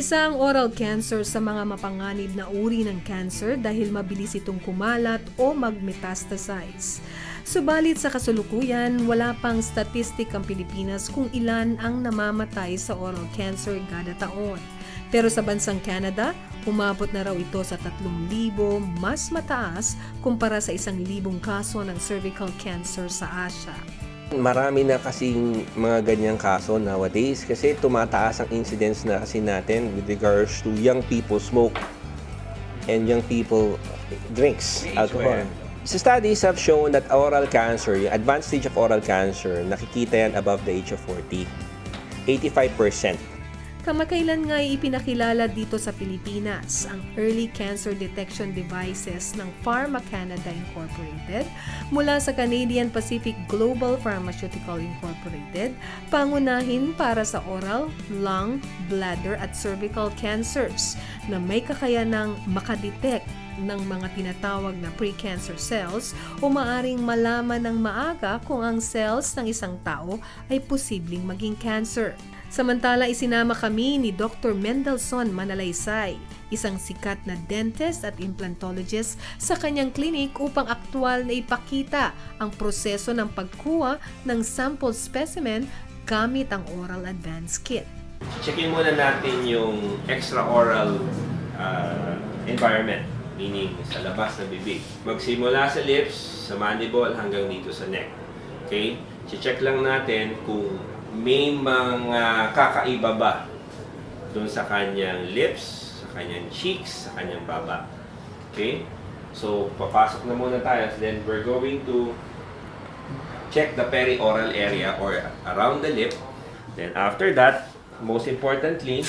Isang oral cancer sa mga mapanganib na uri ng cancer dahil mabilis itong kumalat o mag-metastasize. Subalit sa kasulukuyan, wala pang statistik ang Pilipinas kung ilan ang namamatay sa oral cancer kada taon. Pero sa bansang Canada, umabot na raw ito sa 3,000, mas mataas kumpara sa 1,000 kaso ng cervical cancer sa Asia. Marami na kasing mga ganyang kaso nowadays kasi tumataas ang incidence na kasi natin with regards to young people smoke and young people drinks alcohol. So studies have shown that oral cancer, yung advanced stage of oral cancer, nakikita yan above the age of 40. 85%. Kamakailan nga ipinakilala dito sa Pilipinas ang Early Cancer Detection Devices ng Pharma Canada Incorporated mula sa Canadian Pacific Global Pharmaceutical Incorporated, pangunahin para sa oral, lung, bladder at cervical cancers na may kakayanang makadetect ng mga tinatawag na pre-cancer cells o maaring malaman ng maaga kung ang cells ng isang tao ay posibleng maging cancer. Samantala, isinama kami ni Dr. Mendelson Manalaysay, isang sikat na dentist at implantologist sa kanyang clinic upang aktwal na ipakita ang proseso ng pagkuha ng sample specimen gamit ang Oral Advance Kit. Checkin muna natin yung extraoral environment, meaning sa labas ng bibig. Magsimula sa lips, sa mandible hanggang dito sa neck. Okay? Check lang natin kung may mga kakaiba ba doon sa kanyang lips, sa kanyang cheeks, sa kanyang baba. Okay? So, papasok na muna tayo. Then, we're going to check the perioral area or around the lip. Then, after that, most importantly,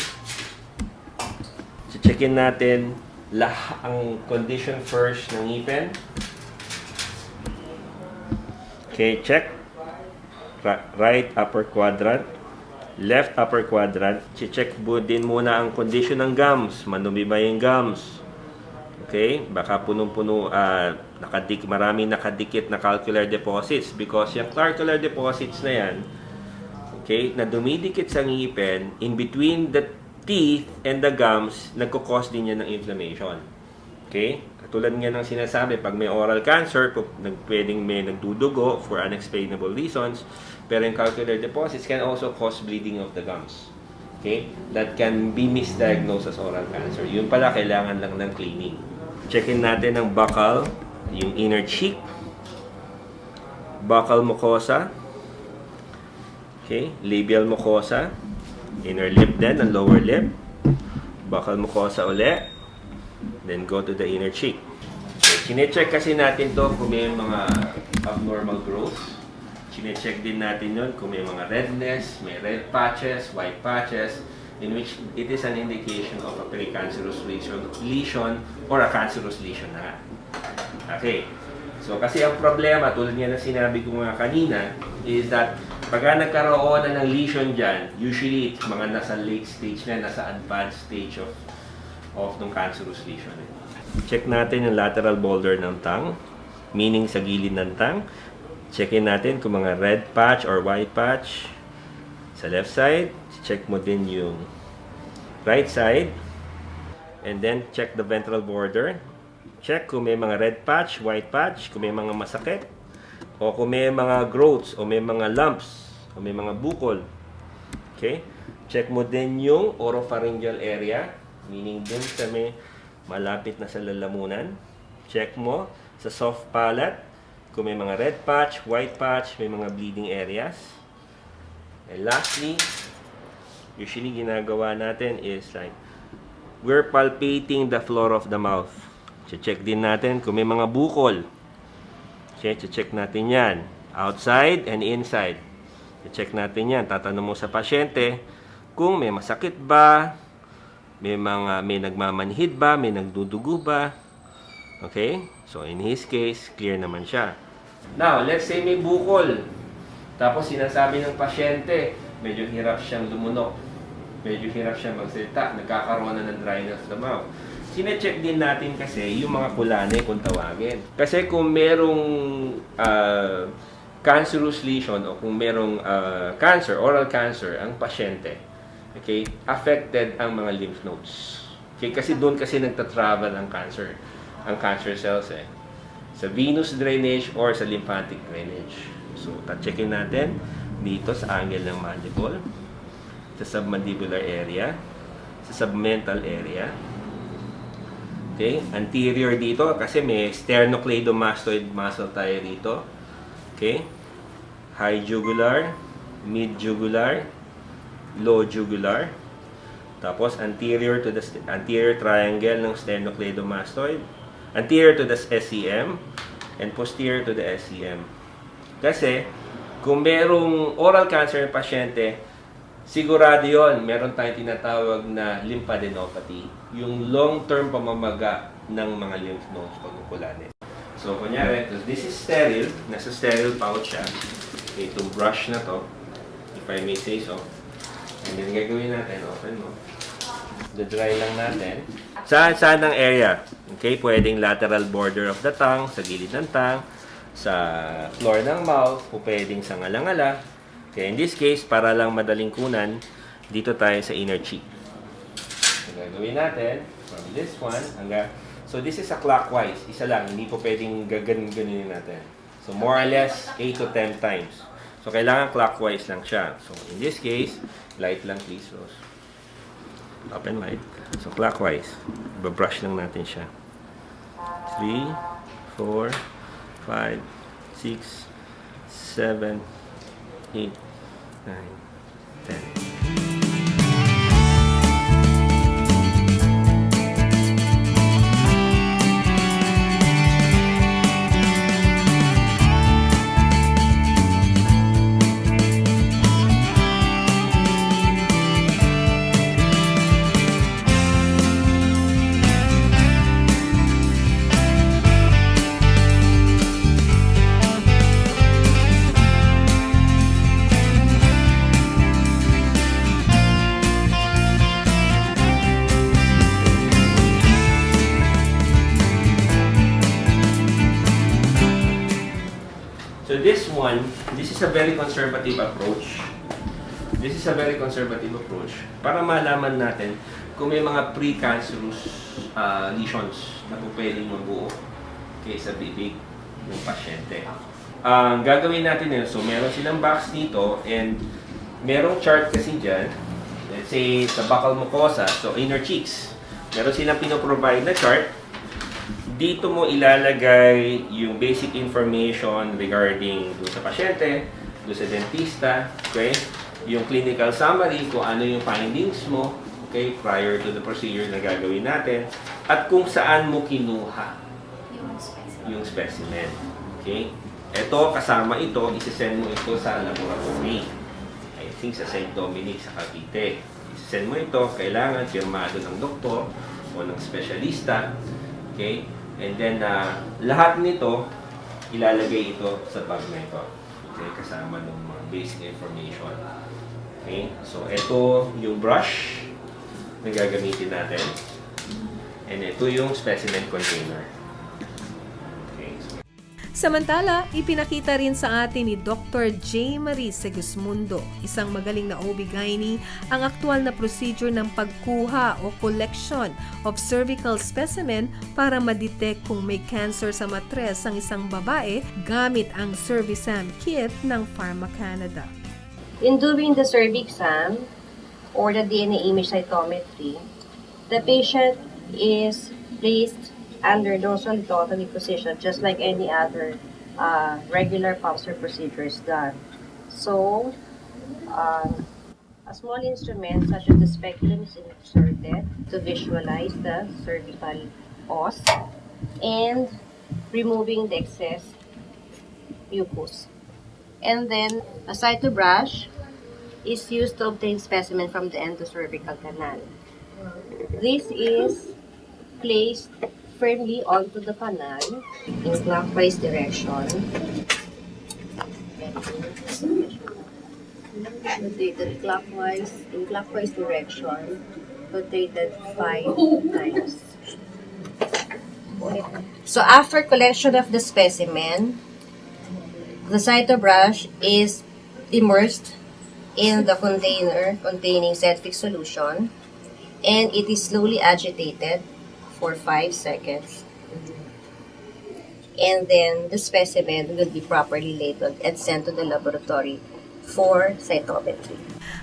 checkin natin ang condition first ng ngipin. Okay, check. Right upper quadrant, left upper quadrant. Check din muna ang condition ng gums. Manumi ba yung gums? Okay? Baka punong-puno, maraming nakadikit na calcular deposits because yung calcular deposits na yan, okay, na dumidikit sa ngipin, in between the teeth and the gums, nagkukos din yan ng inflammation. Okay? Katulad nga ng sinasabi, pag may oral cancer, pwedeng may nagdudugo for unexplainable reasons, pero yung calcular deposits can also cause bleeding of the gums. Okay? That can be misdiagnosed as oral cancer. Yun pala, kailangan lang ng cleaning. Checkin natin ang buccal, yung inner cheek, buccal mucosa, okay? Labial mucosa, inner lip din, ang lower lip, buccal mucosa uli, then go to the inner cheek. Okay, chinecheck kasi natin to kung may mga abnormal growth. Chinecheck din natin yun kung may mga redness, may red patches, white patches, in which it is an indication of a precancerous lesion or a cancerous lesion na. Okay. So kasi ang problema, tulad nga na sinabi ko nga kanina, is that pagka nagkaroon na ng lesion dyan, usually mga nasa late stage na, nasa advanced stage of ng cancerous lesion. Check natin yung lateral border ng tongue, meaning sa gilid ng tongue. Checkin natin kung mga red patch or white patch sa left side. Check mo din yung right side. And then check the ventral border. Check kung may mga red patch, white patch, kung may mga masakit, o kung may mga growths, o may mga lumps, o may mga bukol. Okay? Check mo din yung oropharyngeal area, meaning dun sa may malapit na sa lalamunan. Check mo sa soft palate kung may mga red patch, white patch, may mga bleeding areas. And lastly, usually ginagawa natin is like, we're palpating the floor of the mouth. Check din natin kung may mga bukol. Check natin yan. Outside and inside. Check natin yan. Tatanong mo sa pasyente kung may masakit ba, may nagmamanhid ba, may nagdudugo ba. Okay? So in his case, clear naman siya. Now, let's say may bukol. Tapos sinasabi ng pasyente, medyo hirap siyang lumunok. Medyo hirap siyang magsalita. Nagkakaroon na ng dryness of the mouth. Sine-check din natin kasi yung mga kulane kung tawagin. Kasi kung merong cancerous lesion o kung merong cancer, oral cancer, ang pasyente, okay, affected ang mga lymph nodes. Okay, kasi doon kasi nagta-travel ang cancer cells sa venous drainage or sa lymphatic drainage. So, checkin natin dito sa angle ng mandible, sa submandibular area, sa submental area. Okay, anterior dito kasi may sternocleidomastoid muscle tayo dito. Okay, high jugular, mid jugular, low jugular. Tapos anterior to the anterior triangle ng sternocleidomastoid, anterior to the SCM, and posterior to the SCM. Kasi kung merong oral cancer ng pasyente, sigurado yon, meron tayong tinatawag na lymphadenopathy, yung long-term pamamaga ng mga lymph nodes pagkukulanin. So, kunyari, this is sterile, nasa sterile pouch siya. Okay, itong brush na to, if I may say so. And then, gagawin natin, open mo. The-dry lang natin. Saan ang area? Okay, pwedeng lateral border of the tongue, sa gilid ng tongue, sa floor ng mouth, o pwedeng sa ngala-ngala. Okay, in this case, para lang madaling kunan, dito tayo sa inner cheek. So, gagawin natin, from this one, hanggang, so this is a clockwise, isa lang, hindi po pwedeng gaganin natin. So, more or less, 8 to 10 times. So, kailangan clockwise lang siya. So, in this case, light lang please, Rose. Open light. So, clockwise. Babrush lang natin siya. 3, 4, 5, 6, 7, 8, 9, 10. So this is a very conservative approach. This is a very conservative approach para malaman natin kung may mga precancerous lesions na po pwedeng mabuo sa bibig ng pasyente. Ang gagawin natin yun, so meron silang box dito and merong chart kasi dyan, let's say sa buccal mucosa, so inner cheeks, meron silang pinoprovide na chart. Dito mo ilalagay yung basic information regarding doon sa pasyente, doon sa dentista, okay? Yung clinical summary, kung ano yung findings mo, okay, prior to the procedure na gagawin natin, at kung saan mo kinuha yung specimen. Okay? Ito, kasama ito, isisend mo ito sa laboratory. I think sa St. Dominic sa Cavite. Isisend mo ito, kailangan firmado ng doktor o ng specialista. Okay? And then, lahat nito, ilalagay ito sa bag na ito. Okay? Kasama ng mga basic information. Okay? So, ito yung brush na gagamitin natin. And ito yung specimen container. Okay? Samantala, ipinakita rin sa atin ni Dr. J. Marie Segismundo, isang magaling na OB-GYN, ang aktual na procedure ng pagkuha o collection of cervical specimen para ma-detect kung may cancer sa matres ang isang babae gamit ang Cervisam kit ng Pharma Canada. In doing the cervixam or the DNA image cytometry, the patient is placed under dorsal-thoracic position, just like any other regular Pulsar procedure is done. So, a small instrument such as the speculum is inserted to visualize the cervical os and removing the excess mucus. And then, a cytobrush is used to obtain specimen from the endocervical canal. This is placed firmly onto the canal in clockwise direction. Rotated in clockwise direction, rotated 5 times. So after collection of the specimen, the cytobrush is immersed in the container containing Zetfix solution, and it is slowly agitated for 5 seconds. And then the specimen will be properly labeled and sent to the laboratory for cytometry.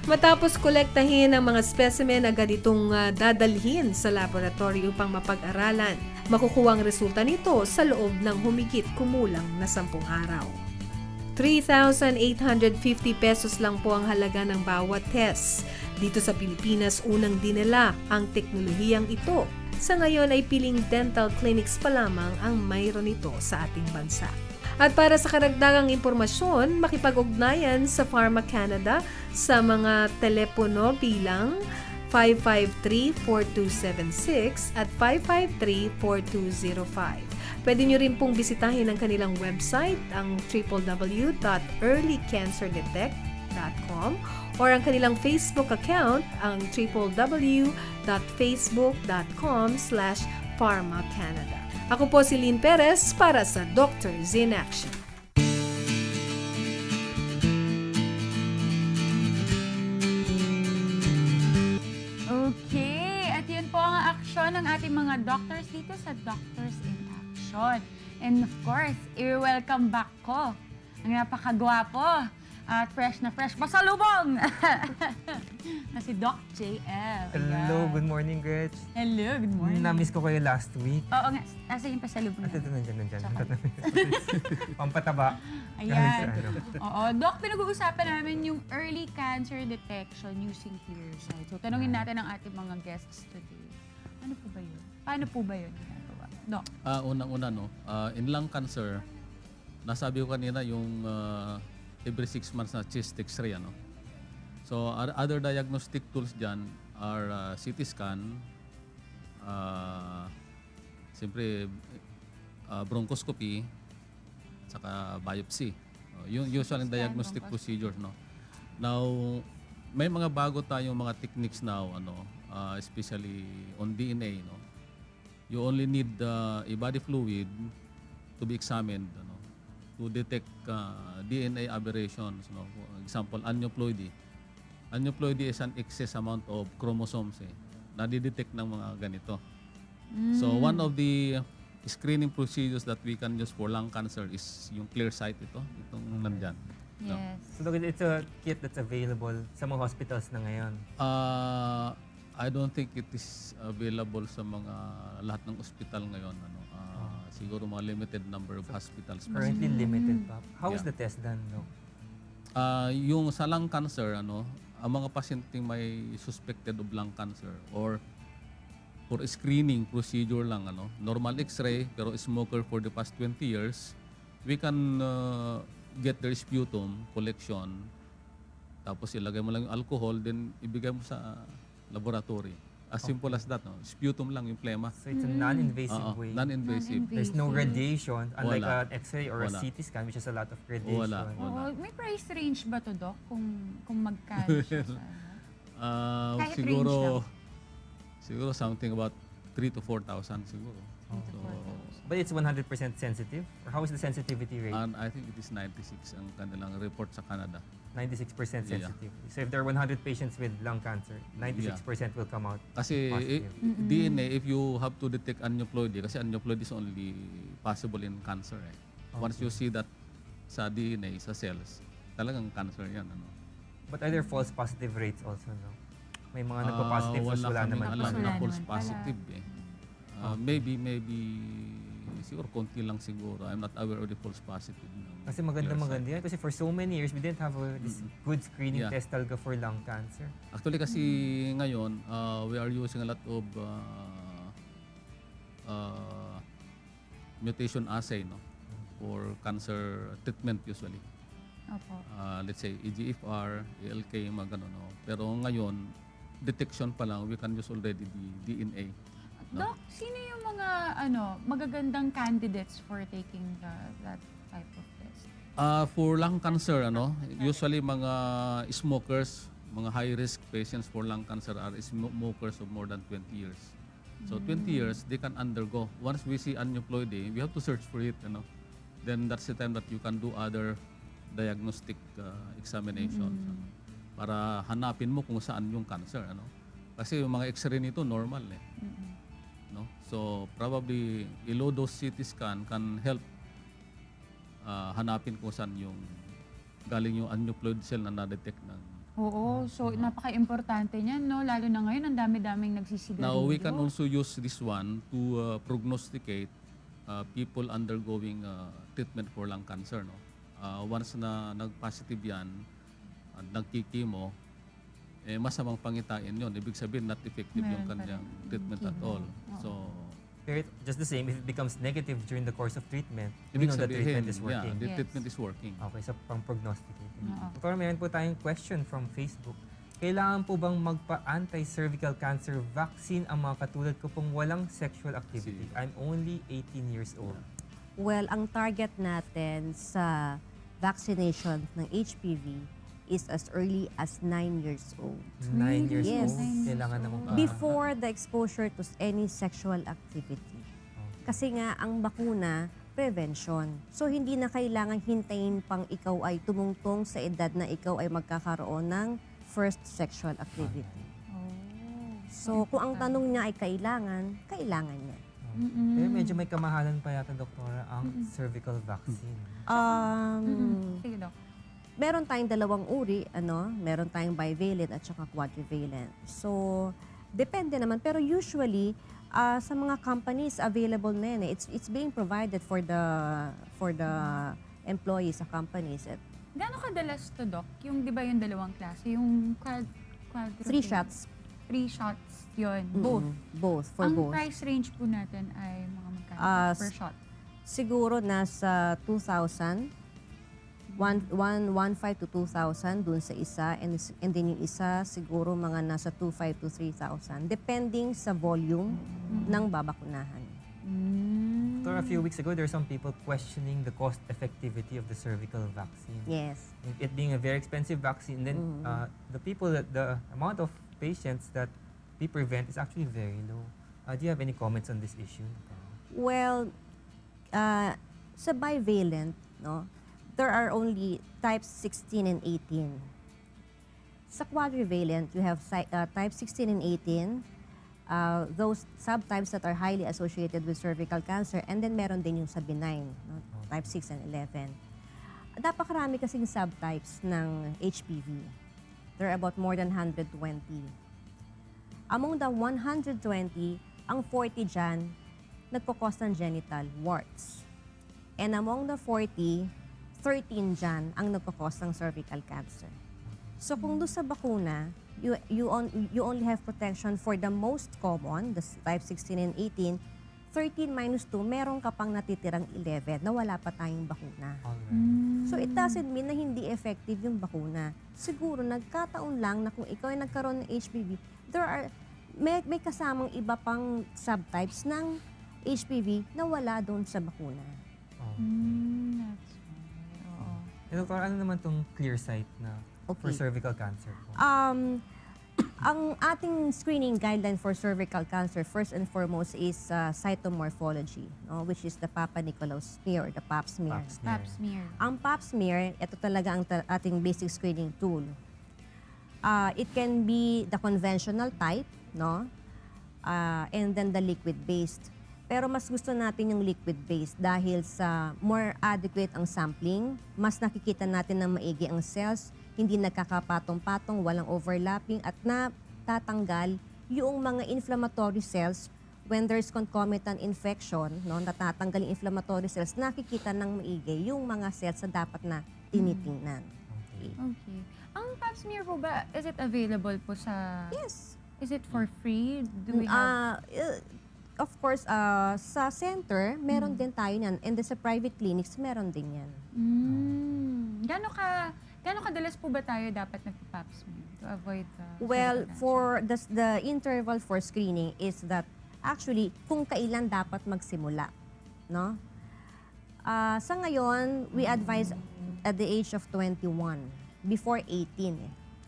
Matapos kolektahin ang mga specimen, agad itong dadalhin sa laboratory upang mapag-aralan. Makukuha ang resulta nito sa loob ng humigit kumulang na 10 araw. 3,850 pesos lang po ang halaga ng bawat test. Dito sa Pilipinas, unang dinala ang teknolohiyang ito. Sa ngayon ay piling dental clinics pa lamang ang mayroon nito sa ating bansa. At para sa karagdagang impormasyon, makipag-ugnayan sa Pharma Canada sa mga telepono bilang 553-4276 at 553-4205. Pwede nyo rin pong bisitahin ang kanilang website, ang www.earlycancerdetect.com, or ang kanilang Facebook account, ang www.facebook.com/pharmacanada. Ako po si Lynn Perez para sa Doctors in Action. Okay, at yun po ang aksyon ng ating mga doctors dito sa Doctors in Action. And of course, i-welcome back ko ang napakagwapo at fresh na fresh pasalubong na si Doc JL. Hello, Ayan. good morning, Gretch. Hello, good morning. Na-miss ko kayo last week. Oo nga, nasa yung pasalubong At ito, na. nandyan. Chocolate. Pampataba. Ayan. Ano. Oo, Doc, pinag-uusapan namin yung early cancer detection using Clearside. So, tanungin natin ang ating mga guests today. Ano po ba yun? Paano po ba yun ginagawa? Doc? Unang-una, in lung cancer, nasabi ko kanina yung every 6 months na chest x-ray. So, other diagnostic tools dyan are CT scan, siyempre bronchoscopy, saka biopsy. Yung usual diagnostic procedures. Now, may mga bago tayong mga techniques now, especially on DNA. You only need a body fluid to be examined to detect DNA aberrations. For example, aneuploidy. Aneuploidy is an excess amount of chromosomes nadidetect ng mga ganito. So one of the screening procedures that we can use for lung cancer is yung Clearside itong nandyan. Yes. So, look, it's a kit that's available sa mga hospitals na ngayon. I don't think it is available sa mga lahat ng ospital ngayon. Siguro mga limited number of hospitals. Currently limited pa. How is Yeah. the test done, no? Yung sa lung cancer, ang mga pasyenteng may suspected of lung cancer or for screening procedure lang, normal x-ray pero smoker for the past 20 years, we can get their sputum collection, tapos ilagay mo lang yung alcohol, then ibigay mo sa laboratory. As simple as that, sputum lang yung plema. So, it's a non-invasive way. Non-invasive. There's no radiation, unlike Wala. an X-ray or a Wala. CT scan, which is a lot of radiation. Wala. Oo, may price range ba to, Doc? Kung magkano siya sa Kahit Siguro something about 3,000 to 4,000 siguro. So, But it's 100% sensitive? Or how is the sensitivity rate? and I think it is 96 ang kanilang report sa Canada. 96% Yeah. sensitive. So, if there are 100 patients with lung cancer, 96% will come out Kasi positive. DNA, if you have to detect aneuploidy, kasi aneuploidy is only possible in cancer. Once you see that sa DNA, sa cells, talagang cancer yan. But are there false positive rates also, no? May mga nagpa-positive tapos wala kaming naman alam pala. na Wala false naman pala. positive Maybe, siguro konti lang siguro. I'm not aware of the false positive. Kasi maganda yan. Kasi for so many years, we didn't have this good screening Yeah. test talaga for lung cancer. Actually kasi ngayon, we are using a lot of mutation assay for cancer treatment usually. Opo. Let's say EGFR, ALK, mga ganun. Pero ngayon, detection pa lang, we can use already the DNA. Doc, sino yung mga magagandang candidates for taking that type of test? For lung cancer, usually mga smokers, mga high-risk patients for lung cancer are smokers of more than 20 years. So 20 years, they can undergo. Once we see aneuploidy, we have to search for it. Then that's the time that you can do other diagnostic examinations. para hanapin mo kung saan yung cancer, ano? Kasi yung mga x-ray nito normal eh. No? So probably a low dose CT scan can help hanapin kung saan yung galing yung aneuploid cell na na-detect ng. Oo, so napaka-importante niyan, no? Lalo na ngayon, ang dami-daming nagsisigarilyo. Now we can also use this one to prognosticate people undergoing treatment for lung cancer, no? Once na nag-positive yan at nagkikimo, eh masamang pangitain yon. Ibig sabihin not effective yung Meron pa kanyang rin. treatment at all. So Pero just the same, if it becomes negative during the course of treatment, we ibig know the sabihin, treatment is working. the Yes. treatment is working. Okay, so pang-prognosticating. Oo. Doktor, meron po tayong question from Facebook. Kailangan po bang magpa-anti-cervical cancer vaccine ang mga katulad ko pong walang sexual activity? I'm only 18 years old. Well, ang target natin sa vaccination ng HPV is as early as 9 years old. 9 years Yes. old, kailangan namang Before the exposure to any sexual activity. Kasi nga, ang bakuna, prevention. So, hindi na kailangan hintayin pang ikaw ay tumungtong sa edad na ikaw ay magkakaroon ng first sexual activity. So, kung ang tanong niya ay kailangan niya. Pero medyo may kamahalan pa yata, Doktora, ang cervical vaccine. Sige, Doc. Meron tayong dalawang uri, meron tayong bivalent at saka quadrivalent. So, depende naman. Pero usually, sa mga companies, available na yan. It's being provided for the employees sa companies. Gano'ng kadalas to, Doc? Yung, di ba yung dalawang klase? Yung quadruple? 3 shots. 3 shots yun. Both. Both, for Ang both. price range po natin ay mga magkano per shot? Siguro nasa 2,000. 1,500 to 2,000 dun sa isa. And then yung isa, siguro mga nasa 2,500 to 3,000. Depending sa volume ng babakunahan. Doctor, a few weeks ago, there are some people questioning the cost effectivity of the cervical vaccine. Yes. It being a very expensive vaccine, then the amount of patients that we prevent is actually very low. Do you have any comments on this issue? Well, sa bivalent, no, there are only types 16 and 18. Sa quadrivalent, you have type 16 and 18, those subtypes that are highly associated with cervical cancer, and then meron din yung sa benign, no, type 6 and 11. Napakarami kasing subtypes ng HPV. There are about more than 120. Among the 120, ang 40 dyan, nagkakos ng genital warts. And among the 40, 13 dyan ang nagkakos ng cervical cancer. So kung doon sa bakuna, you only have protection for the most common, the type 16 and 18, 13 minus 2, meron ka pang natitirang 11 na wala pa tayong bakuna. Alright. So it doesn't mean na hindi effective yung bakuna. Siguro nagkataon lang na kung ikaw ay nagkaroon ng HPV, may kasamang iba pang subtypes ng HPV na wala doon sa bakuna. That's why. Oo. Doctor, ano naman tong clear sight na for Okay. cervical cancer po? Ang ating screening guideline for cervical cancer, first and foremost, is cytomorphology, no, which is the Papa Nicolau smear, the Pap smear. Pap smear. Pap smear. Ang Pap smear, ito talaga ang ating basic screening tool. It can be the conventional type, no? And then the liquid-based. Pero mas gusto natin yung liquid-based dahil sa more adequate ang sampling, mas nakikita natin na maigi ang cells, hindi nagkakapatong-patong, walang overlapping, at natatanggal yung mga inflammatory cells when there's concomitant infection, no, natatanggal yung inflammatory cells, nakikita ng maigi yung mga cells na dapat na tinitingnan. Okay. Okay. Ang pap smear po ba, is it available po sa... Yes. Is it for free? Do we have... Of course, sa center, meron din tayo niyan. And sa private clinics, meron din yan. Gano'ng kadalas po ba tayo dapat nagpa-pap smear to avoid the... Well, cervical for the interval for screening is that actually kung kailan dapat magsimula, no? Sa ngayon, we advise at the age of 21, before 18.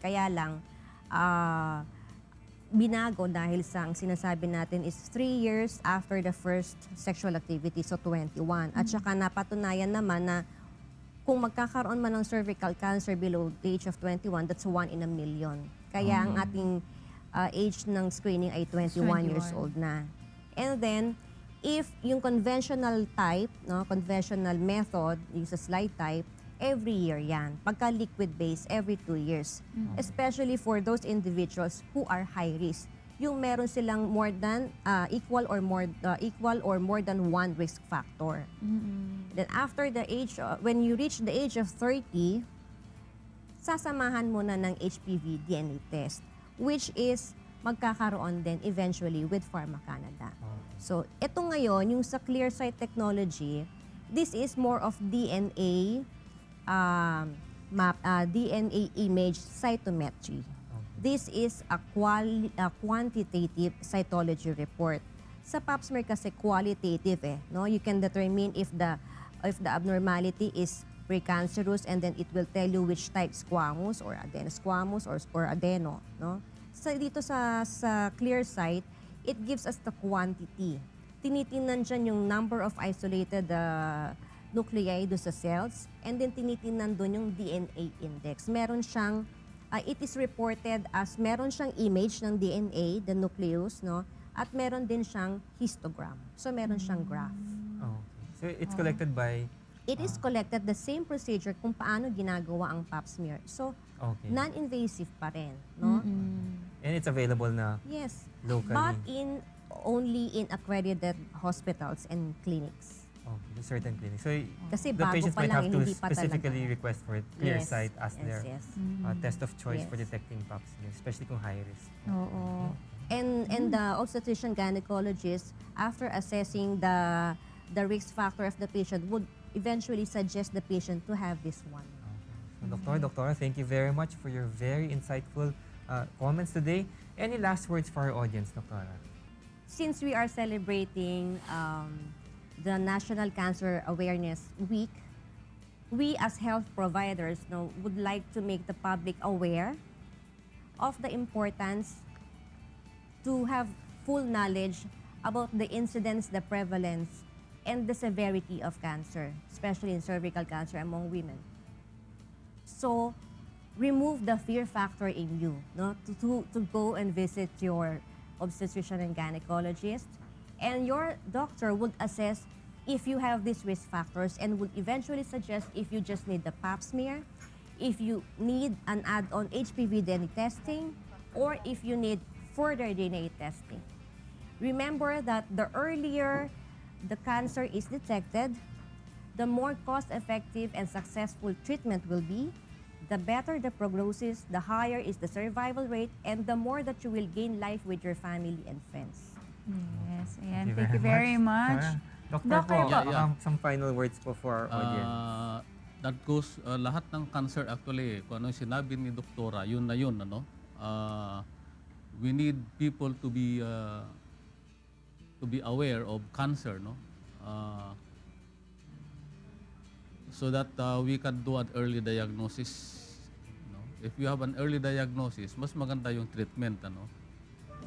Kaya lang, binago dahil sa ang sinasabi natin is 3 years after the first sexual activity, so 21. At saka napatunayan naman na kung magkakaroon man ng cervical cancer below the age of 21, that's 1 in a million. Kaya ang ating age ng screening ay 21 years 21. old na. And then, if yung conventional type, no, conventional method, yung sa slide type, every year yan. Pagka liquid base, every 2 years. Especially for those individuals who are high risk. Yung meron silang more than equal or more than one risk factor. Then after the age, when you reach the age of 30, sasamahan mo na ng HPV DNA test, which is magkakaroon din eventually with Pharma Canada. So, ito ngayon, yung sa ClearSight technology, this is more of DNA DNA image cytometry. This is a quantitative cytology report. Sa Pap smear kasi qualitative no? You can determine if the abnormality is precancerous, and then it will tell you which type, squamous or adenosquamous or adeno, no? So dito sa ClearSight, it gives us the quantity. Tinitingnan dyan yung number of isolated nuclei do sa cells, and then tinitingnan doon yung DNA index. Meron siyang it is reported as meron siyang image ng DNA, the nucleus, no? At meron din siyang histogram. So meron siyang graph. Okay. So it's collected by... It is collected the same procedure kung paano ginagawa ang Pap smear. So Okay. non-invasive pa rin, no? And it's available na Yes. locally. But only in accredited hospitals and clinics. Okay, certain clinics. So Kasi the bago patients pa might lang, have to hindi pa specifically talaga. request for Yes, ClearSight as yes, their yes. test of choice for Yes. detecting Pap smear, especially kung high risk. Oo. And the obstetrician gynecologist, after assessing the risk factor of the patient, would eventually suggest the patient to have this one. So, Doctora, thank you very much for your very insightful comments today. Any last words for our audience, Doctora? Since we are celebrating the National Cancer Awareness Week, we as health providers would like to make the public aware of the importance to have full knowledge about the incidence, the prevalence, and the severity of cancer, especially in cervical cancer among women. So, remove the fear factor in you, no? To go and visit your obstetrician and gynecologist, and your doctor would assess if you have these risk factors and would eventually suggest if you just need the Pap smear, if you need an add-on HPV DNA testing, or if you need further DNA testing. Remember that the earlier the cancer is detected, the more cost-effective and successful treatment will be, the better the prognosis, the higher is the survival rate, and the more that you will gain life with your family and friends. Yes, ayan. Thank you very much. Doctor Doctor po, po. some final words po for our audience. That goes, lahat ng cancer actually, kung ano yung sinabi ni Doktora, yun na yun, ano? We need people to be aware of cancer, no? So that we can do an early diagnosis. No? If you have an early diagnosis, mas maganda yung treatment, ano?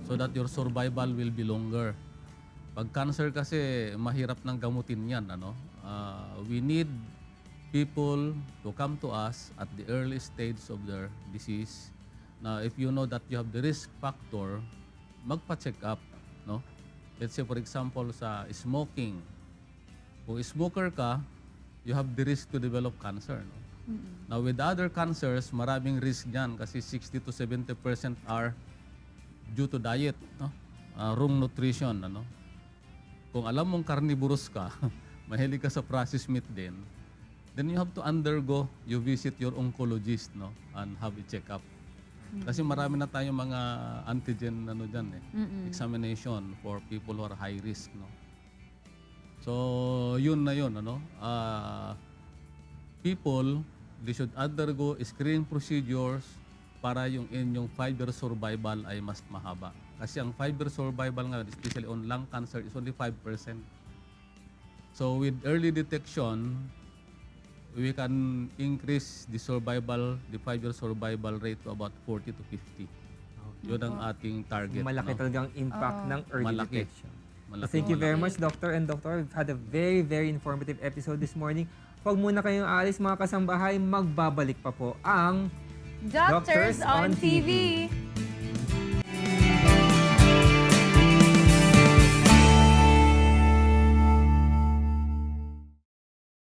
So that your survival will be longer. Pag cancer kasi, mahirap nang gamutin yan, ano? We need people to come to us at the early stage of their disease. Now, if you know that you have the risk factor, magpa-check up, no? Let's say, for example, sa smoking. Kung smoker ka, you have the risk to develop cancer, no? Now, with other cancers, maraming risk dyan kasi 60 to 70% are due to diet, no? Wrong nutrition, ano? Kung alam mong carnivorous ka, mahilig ka sa processed meat din, then you have to undergo, you visit your oncologist, no? And have a check-up. Kasi marami na tayong mga antigen examination for people who are high risk, no. So yun na yun, ano. People, they should undergo screening procedures para yung inyong 5-year survival ay mas mahaba. Kasi ang 5-year survival ngayon, especially on lung cancer, is only 5%. So with early detection, we can increase the 5-year survival rate to about 40 to 50. Yun ang ating target. Malaki no? talagang impact ng early Malaki. detection. Malaki. Thank you very much, Doctor and Doctor. We've had a very, very informative episode this morning Huwag muna kayong aalis mga kasambahay, magbabalik pa po ang Doctors on TV.